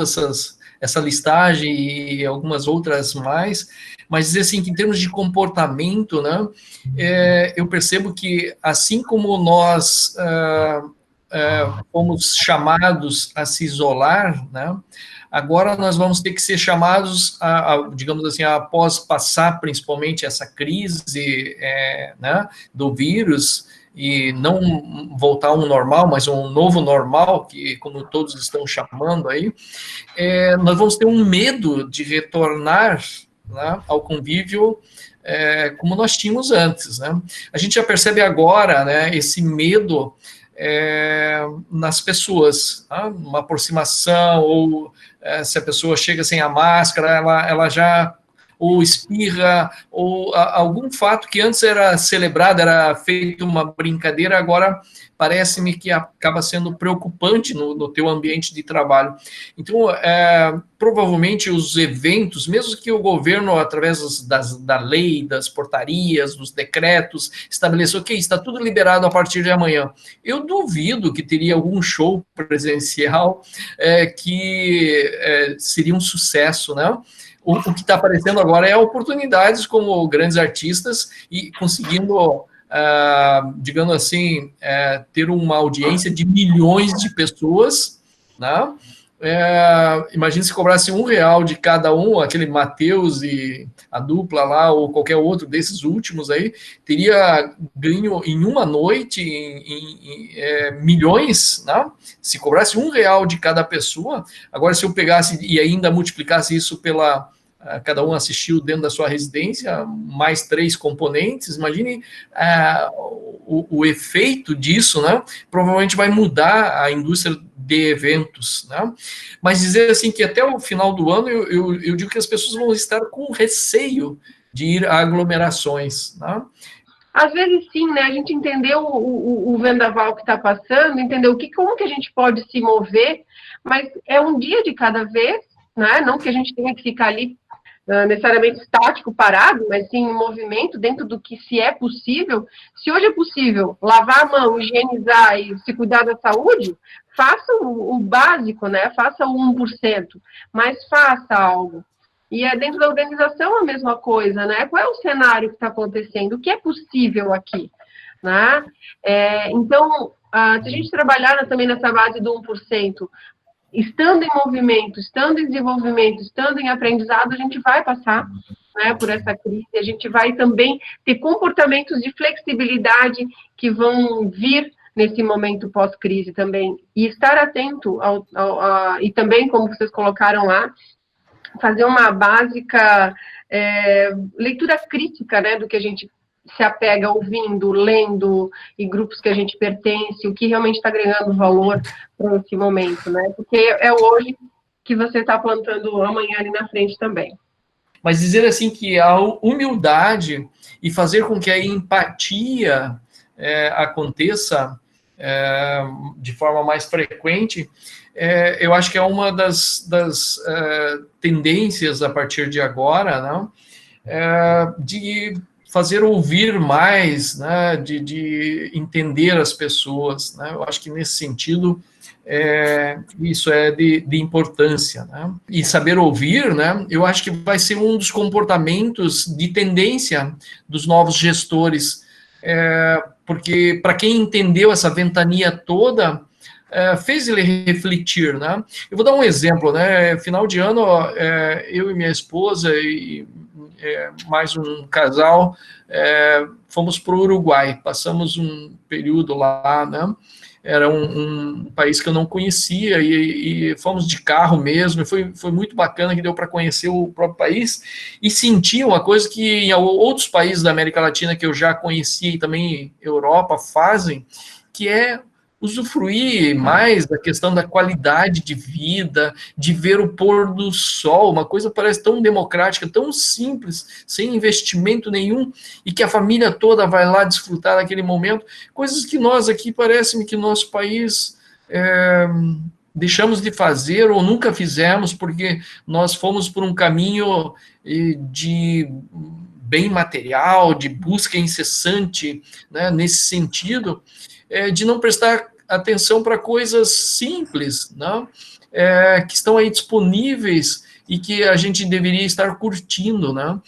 essa listagem e algumas outras mais, mas dizer assim, que em termos de comportamento, né, eu percebo que, assim como nós fomos chamados a se isolar, né, agora nós vamos ter que ser chamados digamos assim, após passar principalmente essa crise, né, do vírus, e não voltar a um normal, mas um novo normal, que como todos estão chamando aí, nós vamos ter um medo de retornar, né, ao convívio como nós tínhamos antes, né? A gente já percebe agora, né, esse medo nas pessoas, tá? Uma aproximação, ou se a pessoa chega sem a máscara, ela já ou espirra, ou algum fato que antes era celebrado, era feito uma brincadeira, agora parece-me que acaba sendo preocupante no teu ambiente de trabalho. Então, provavelmente os eventos, mesmo que o governo, através da lei, das portarias, dos decretos, estabeleceu que está tudo liberado a partir de amanhã. Eu duvido que teria algum show presencial que seria um sucesso, né? O que está aparecendo agora é oportunidades como grandes artistas e conseguindo, digamos assim, ter uma audiência de milhões de pessoas, né? Imagina se cobrasse R$1 de cada um, aquele Matheus e a dupla lá, ou qualquer outro desses últimos aí, teria ganho em uma noite milhões, né? Se cobrasse R$1 de cada pessoa. Agora, se eu pegasse e ainda multiplicasse isso pela cada um assistiu dentro da sua residência, mais 3 componentes, imagine o efeito disso, né? Provavelmente vai mudar a indústria de eventos, né? Mas dizer assim que até o final do ano, eu digo que as pessoas vão estar com receio de ir a aglomerações, né? Às vezes sim, né? A gente entendeu o vendaval que está passando, entendeu como que a gente pode se mover, mas é um dia de cada vez, né? Não que a gente tenha que ficar ali necessariamente estático, parado, mas sim em movimento, dentro do que se é possível. Se hoje é possível lavar a mão, higienizar e se cuidar da saúde, faça o básico, né? Faça o 1%, mas faça algo. E dentro da organização a mesma coisa, né? Qual é o cenário que está acontecendo? O que é possível aqui? Né? Então, se a gente trabalhar também nessa base do 1%, estando em movimento, estando em desenvolvimento, estando em aprendizado, a gente vai passar, né, por essa crise, a gente vai também ter comportamentos de flexibilidade que vão vir nesse momento pós-crise também, e estar atento e também, como vocês colocaram lá, fazer uma básica leitura crítica, né, do que a gente se apega ouvindo, lendo, e grupos que a gente pertence, o que realmente está agregando valor para esse momento, né? Porque é hoje que você está plantando amanhã ali na frente também. Mas dizer assim que a humildade e fazer com que a empatia aconteça de forma mais frequente, eu acho que é uma das tendências a partir de agora, né? De fazer ouvir mais, né, de entender as pessoas, né? Eu acho que nesse sentido isso é de importância, né? E saber ouvir, né, eu acho que vai ser um dos comportamentos de tendência dos novos gestores, porque para quem entendeu essa ventania toda, fez ele refletir, né? Eu vou dar um exemplo, né? Final de ano, eu e minha esposa e mais um casal, fomos para o Uruguai, passamos um período lá, né? Era um país que eu não conhecia e fomos de carro mesmo, e foi muito bacana, que deu para conhecer o próprio país e sentir uma coisa que em outros países da América Latina que eu já conhecia e também Europa fazem, que é usufruir mais da questão da qualidade de vida, de ver o pôr do sol, uma coisa parece tão democrática, tão simples, sem investimento nenhum, e que a família toda vai lá desfrutar daquele momento, coisas que nós aqui, parece-me que no nosso país deixamos de fazer ou nunca fizemos, porque nós fomos por um caminho de bem material, de busca incessante, né, nesse sentido, de não prestar atenção para coisas simples, né, que estão aí disponíveis e que a gente deveria estar curtindo, né,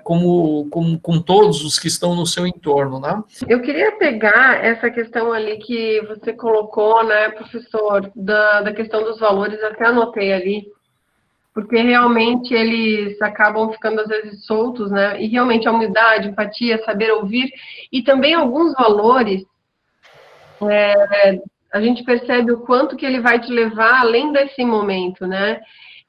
com todos os que estão no seu entorno, né. Eu queria pegar essa questão ali que você colocou, né, professor, da questão dos valores, até anotei ali, porque realmente eles acabam ficando às vezes soltos, né, e realmente a humildade, empatia, saber ouvir, e também alguns valores, a gente percebe o quanto que ele vai te levar além desse momento, né?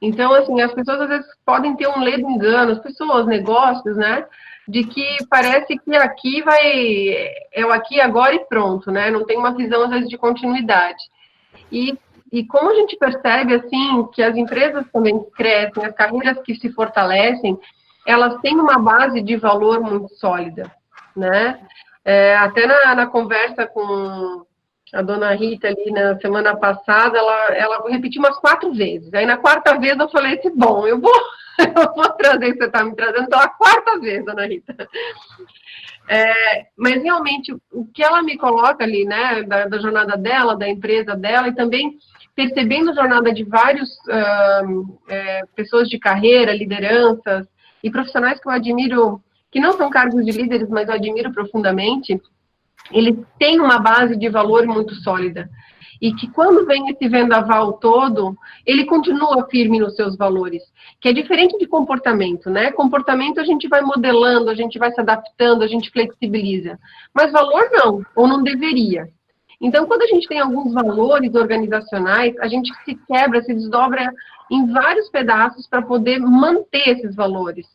Então, assim, as pessoas às vezes podem ter um ledo engano, as pessoas, negócios, né? De que parece que aqui é o aqui, agora e pronto, né? Não tem uma visão, às vezes, de continuidade. E como a gente percebe, assim, que as empresas também crescem, as carreiras que se fortalecem, elas têm uma base de valor muito sólida, né? Até na conversa com a dona Rita ali na semana passada, ela repetiu umas 4 vezes. Aí na 4ª vez eu falei assim, bom, eu vou trazer o que você está me trazendo, então a 4ª vez, dona Rita. Mas realmente, o que ela me coloca ali, né, da jornada dela, da empresa dela, e também percebendo a jornada de vários pessoas de carreira, lideranças, e profissionais que eu admiro, que não são cargos de líderes, mas eu admiro profundamente, ele tem uma base de valor muito sólida. E que quando vem esse vendaval todo, ele continua firme nos seus valores. Que é diferente de comportamento, né? Comportamento a gente vai modelando, a gente vai se adaptando, a gente flexibiliza. Mas valor não, ou não deveria. Então, quando a gente tem alguns valores organizacionais, a gente se quebra, se desdobra em vários pedaços para poder manter esses valores.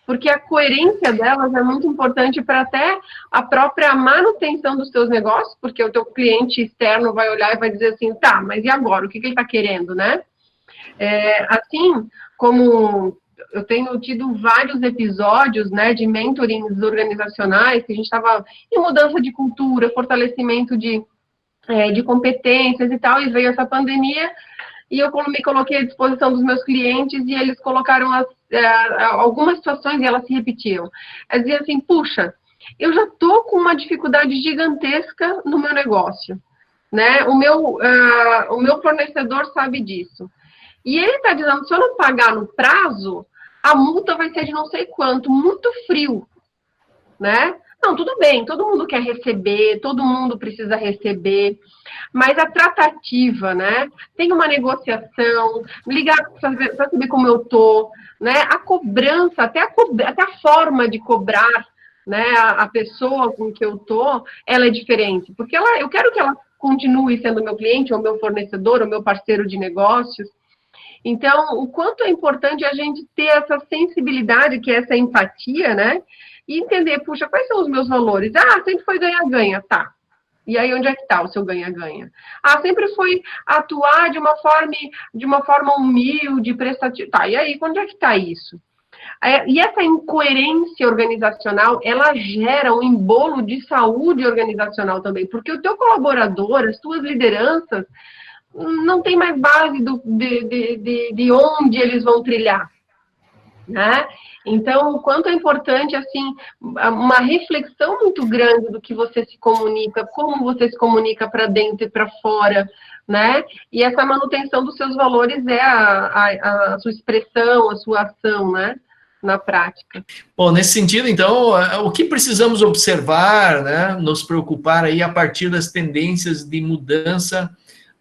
Porque a coerência delas é muito importante para até a própria manutenção dos seus negócios, porque o teu cliente externo vai olhar e vai dizer assim, tá, mas e agora? O que ele está querendo, né? Assim como eu tenho tido vários episódios, né, de mentorings organizacionais, que a gente estava em mudança de cultura, fortalecimento de competências e tal, e veio essa pandemia, e eu me coloquei à disposição dos meus clientes, e eles colocaram algumas situações, e elas se repetiam. Eles diziam assim, puxa, eu já estou com uma dificuldade gigantesca no meu negócio, né? O meu fornecedor sabe disso. E ele está dizendo, se eu não pagar no prazo, a multa vai ser de não sei quanto, muito frio, né? Não, tudo bem, todo mundo quer receber, todo mundo precisa receber, mas a tratativa, né? Tem uma negociação, ligar para saber como eu tô, né? A cobrança, até a forma de cobrar, né? A pessoa com que eu tô, ela é diferente, porque eu quero que ela continue sendo meu cliente, ou meu fornecedor, ou meu parceiro de negócios. Então, o quanto é importante a gente ter essa sensibilidade, que é essa empatia, né? E entender, puxa, quais são os meus valores? Ah, sempre foi ganha-ganha, tá. E aí, onde é que está o seu ganha-ganha? Ah, sempre foi atuar de uma forma humilde, prestativa. Tá, e aí, onde é que está isso? E essa incoerência organizacional, ela gera um embolo de saúde organizacional também, porque o teu colaborador, as tuas lideranças, não tem mais base de onde eles vão trilhar, né? Então, o quanto é importante, assim, uma reflexão muito grande do que você se comunica, como você se comunica para dentro e para fora, né? E essa manutenção dos seus valores é a sua expressão, a sua ação, né? Na prática. Bom, nesse sentido, então, o que precisamos observar, né? Nos preocupar aí a partir das tendências de mudança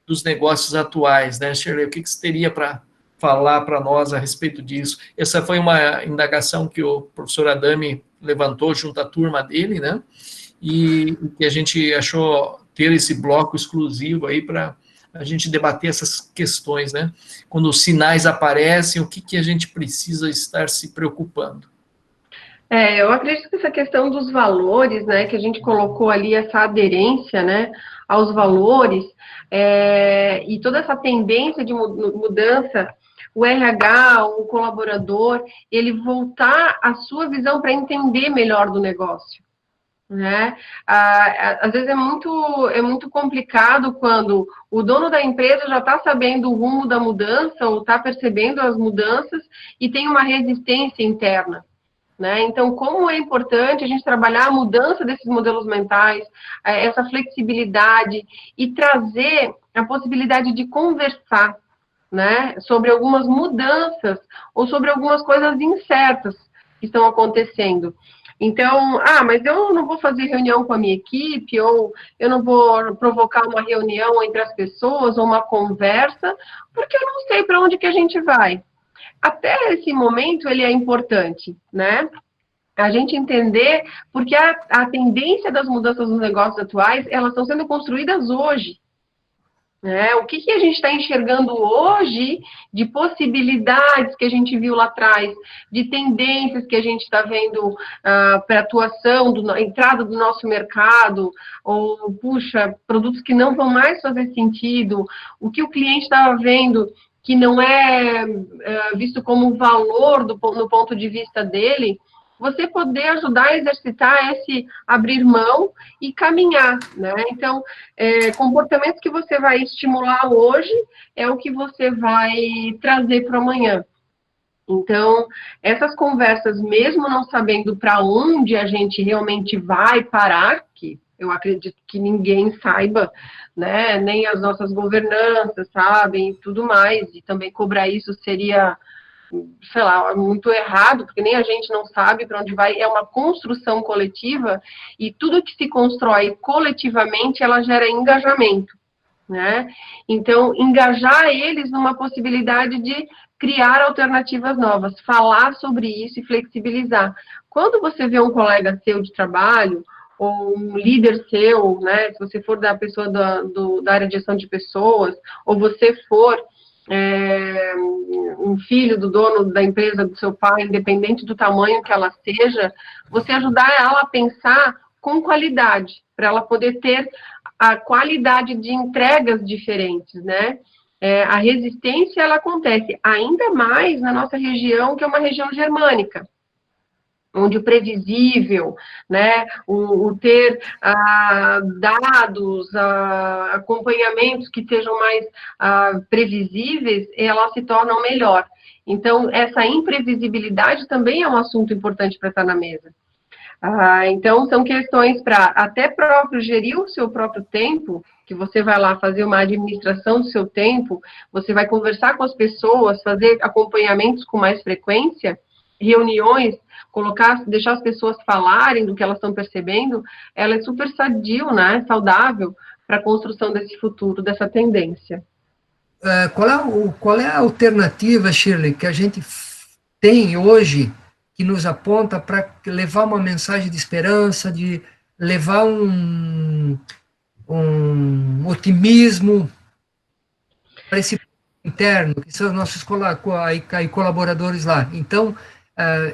dos negócios atuais, né, Shirley? O que você teria para falar para nós a respeito disso? Essa foi uma indagação que o professor Adami levantou junto à turma dele, né? E que a gente achou ter esse bloco exclusivo aí para a gente debater essas questões, né? Quando os sinais aparecem, o que a gente precisa estar se preocupando? Eu acredito que essa questão dos valores, né, que a gente colocou ali, essa aderência, né, aos valores, e toda essa tendência de mudança, o RH, o colaborador, ele voltar a sua visão para entender melhor do negócio, né? Às vezes é muito complicado quando o dono da empresa já está sabendo o rumo da mudança, ou está percebendo as mudanças, e tem uma resistência interna. Né? Então, como é importante a gente trabalhar a mudança desses modelos mentais, essa flexibilidade, e trazer a possibilidade de conversar, né, sobre algumas mudanças ou sobre algumas coisas incertas que estão acontecendo. Então, mas eu não vou fazer reunião com a minha equipe, ou eu não vou provocar uma reunião entre as pessoas, ou uma conversa, porque eu não sei para onde que a gente vai. Até esse momento, ele é importante, né? A gente entender, porque a tendência das mudanças nos negócios atuais, elas estão sendo construídas hoje, né? O que a gente está enxergando hoje de possibilidades que a gente viu lá atrás, de tendências que a gente está vendo para atuação, entrada do nosso mercado, ou, puxa, produtos que não vão mais fazer sentido, o que o cliente estava vendo que não é visto como valor no ponto de vista dele, você poder ajudar a exercitar esse abrir mão e caminhar, né? Então, comportamentos que você vai estimular hoje é o que você vai trazer para amanhã. Então, essas conversas, mesmo não sabendo para onde a gente realmente vai parar, que eu acredito que ninguém saiba, né? Nem as nossas governanças sabem e tudo mais, e também cobrar isso seria, sei lá, muito errado, porque nem a gente não sabe para onde vai. É uma construção coletiva, e tudo que se constrói coletivamente, ela gera engajamento, né? Então, engajar eles numa possibilidade de criar alternativas novas, falar sobre isso e flexibilizar. Quando você vê um colega seu de trabalho, ou um líder seu, né, se você for da pessoa da área de gestão de pessoas, ou você for um filho do dono da empresa do seu pai, independente do tamanho que ela seja, você ajudar ela a pensar com qualidade, para ela poder ter a qualidade de entregas diferentes, né? A resistência, ela acontece ainda mais na nossa região, que é uma região germânica, onde o previsível, né, o ter dados, acompanhamentos que sejam mais previsíveis, elas se tornam melhor. Então, essa imprevisibilidade também é um assunto importante para estar na mesa. Então, são questões para até próprio gerir o seu próprio tempo, que você vai lá fazer uma administração do seu tempo, você vai conversar com as pessoas, fazer acompanhamentos com mais frequência, reuniões, deixar as pessoas falarem do que elas estão percebendo, ela é super sadio, né, saudável para a construção desse futuro, dessa tendência. Qual é a alternativa, Shirley, que a gente tem hoje que nos aponta para levar uma mensagem de esperança, de levar um otimismo para esse interno, que são os nossos colaboradores lá. Então,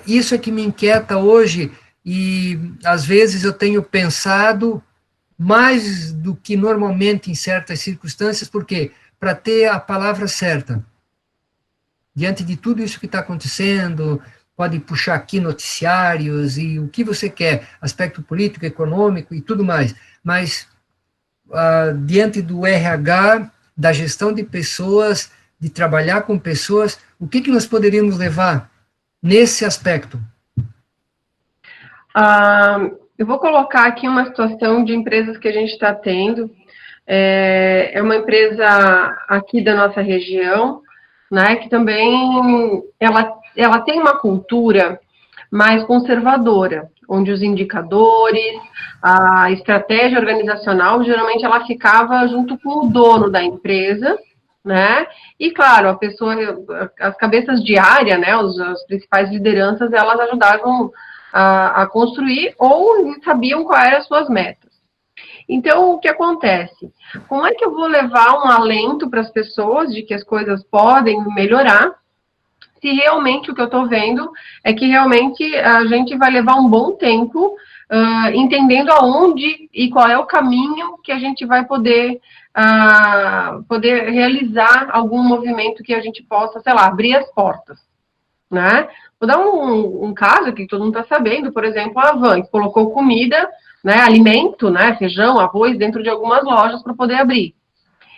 isso é que me inquieta hoje, e às vezes eu tenho pensado mais do que normalmente em certas circunstâncias, porque para ter a palavra certa, diante de tudo isso que está acontecendo, pode puxar aqui noticiários e o que você quer, aspecto político, econômico e tudo mais, mas diante do RH, da gestão de pessoas, de trabalhar com pessoas, o que nós poderíamos levar nesse aspecto? Eu vou colocar aqui uma situação de empresas que a gente está tendo. É uma empresa aqui da nossa região, né, que também ela tem uma cultura mais conservadora, onde os indicadores, a estratégia organizacional, geralmente ela ficava junto com o dono da empresa, né, e claro, a pessoa, as cabeças de área, né, as principais lideranças, elas ajudavam a construir ou sabiam quais eram as suas metas. Então, o que acontece? Como é que eu vou levar um alento para as pessoas de que as coisas podem melhorar, se realmente o que eu estou vendo é que realmente a gente vai levar um bom tempo entendendo aonde e qual é o caminho que a gente vai poder realizar algum movimento que a gente possa, sei lá, abrir as portas, né? Vou dar um caso que todo mundo está sabendo, por exemplo, a Van, que colocou comida, né, alimento, né, feijão, arroz, dentro de algumas lojas para poder abrir.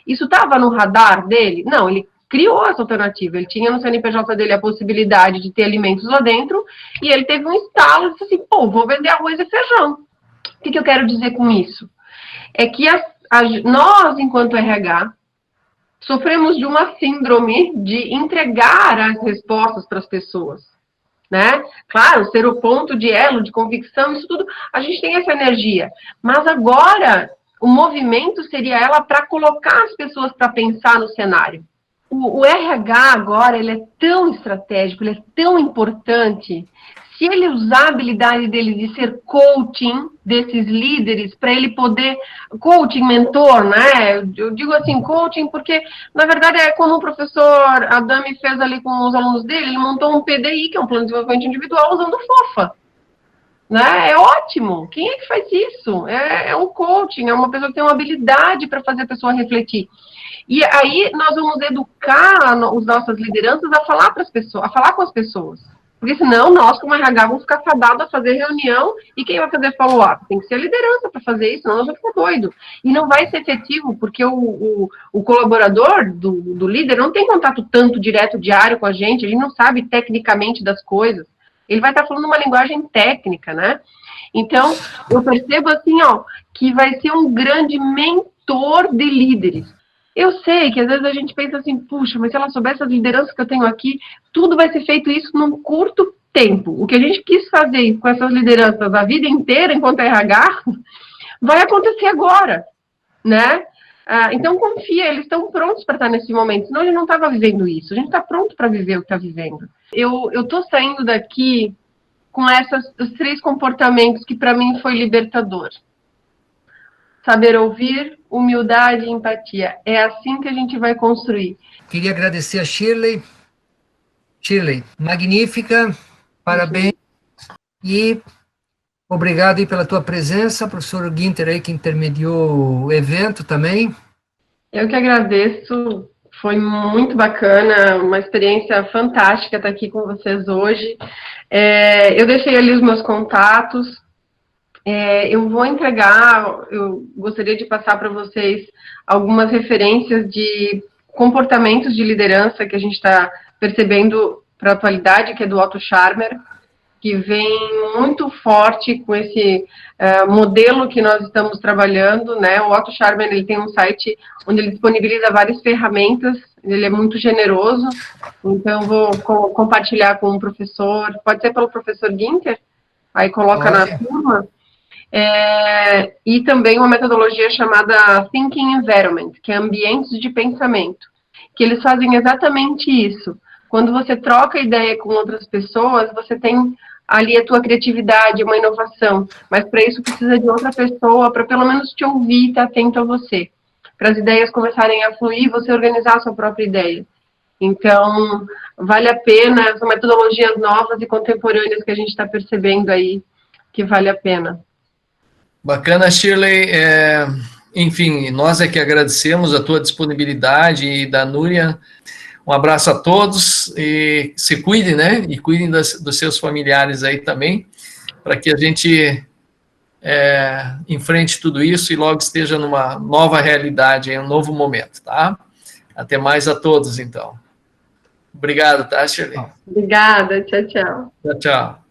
Isso estava no radar dele? Não, ele criou essa alternativa. Ele tinha no CNPJ dele a possibilidade de ter alimentos lá dentro, e ele teve um estalo e disse assim, pô, vou vender arroz e feijão. O que eu quero dizer com isso? É que nós, enquanto RH, sofremos de uma síndrome de entregar as respostas para as pessoas, né? Claro, ser o ponto de elo, de convicção, isso tudo, a gente tem essa energia. Mas agora, o movimento seria ela para colocar as pessoas para pensar no cenário. O RH agora, ele é tão estratégico, ele é tão importante. Se ele usar a habilidade dele de ser coaching desses líderes, para ele poder, coaching, mentor, né? Eu digo assim, coaching, porque, na verdade, é como o professor Adami fez ali com os alunos dele, ele montou um PDI, que é um plano de desenvolvimento individual, usando FOFA. Né? É ótimo. Quem é que faz isso? É um coaching, é uma pessoa que tem uma habilidade para fazer a pessoa refletir. E aí nós vamos educar as nossas lideranças a falar para as pessoas, a falar com as pessoas. Porque senão nós, como RH, vamos ficar fadados a fazer reunião e quem vai fazer follow-up? Tem que ser a liderança para fazer isso, senão nós vamos ficar doido. E não vai ser efetivo, porque o colaborador do líder não tem contato tanto direto, diário com a gente não sabe tecnicamente das coisas. Ele vai estar falando uma linguagem técnica, né? Então, eu percebo assim, ó, que vai ser um grande mentor de líderes. Eu sei que às vezes a gente pensa assim, puxa, mas se ela soubesse as lideranças que eu tenho aqui, tudo vai ser feito isso num curto tempo. O que a gente quis fazer com essas lideranças a vida inteira, enquanto RH, vai acontecer agora, né? Então, confia, eles estão prontos para estar nesse momento, senão ele não estava vivendo isso. A gente está pronto para viver o que está vivendo. Eu estou saindo daqui com os 3 comportamentos que para mim foi libertador. saber ouvir, humildade e empatia. É assim que a gente vai construir. Queria agradecer a Shirley. Shirley, magnífica, parabéns. E obrigado aí pela tua presença, professor Günther aí que intermediou o evento também. Eu que agradeço, foi muito bacana, uma experiência fantástica estar aqui com vocês hoje. Eu deixei ali os meus contatos, eu vou entregar, eu gostaria de passar para vocês algumas referências de comportamentos de liderança que a gente está percebendo para a atualidade, que é do Otto Scharmer, que vem muito forte com esse modelo que nós estamos trabalhando, né? O Otto Scharmer, ele tem um site onde ele disponibiliza várias ferramentas, ele é muito generoso, então vou compartilhar com o professor, pode ser pelo professor Günther, aí coloca na turma, e também uma metodologia chamada Thinking Environment, que é ambientes de pensamento, que eles fazem exatamente isso. Quando você troca ideia com outras pessoas, você tem ali a tua criatividade, uma inovação, mas para isso precisa de outra pessoa, para pelo menos te ouvir e estar atento a você, para as ideias começarem a fluir, você organizar a sua própria ideia. Então, vale a pena, são metodologias novas e contemporâneas que a gente está percebendo aí, que vale a pena. Bacana, Shirley. Enfim, nós é que agradecemos a tua disponibilidade e da Núria. Um abraço a todos e se cuidem, né? E cuidem dos seus familiares aí também, para que a gente enfrente tudo isso e logo esteja numa nova realidade, em um novo momento, tá? Até mais a todos, então. Obrigado, tá, Shirley? Obrigada, tchau, tchau. Tchau, tchau.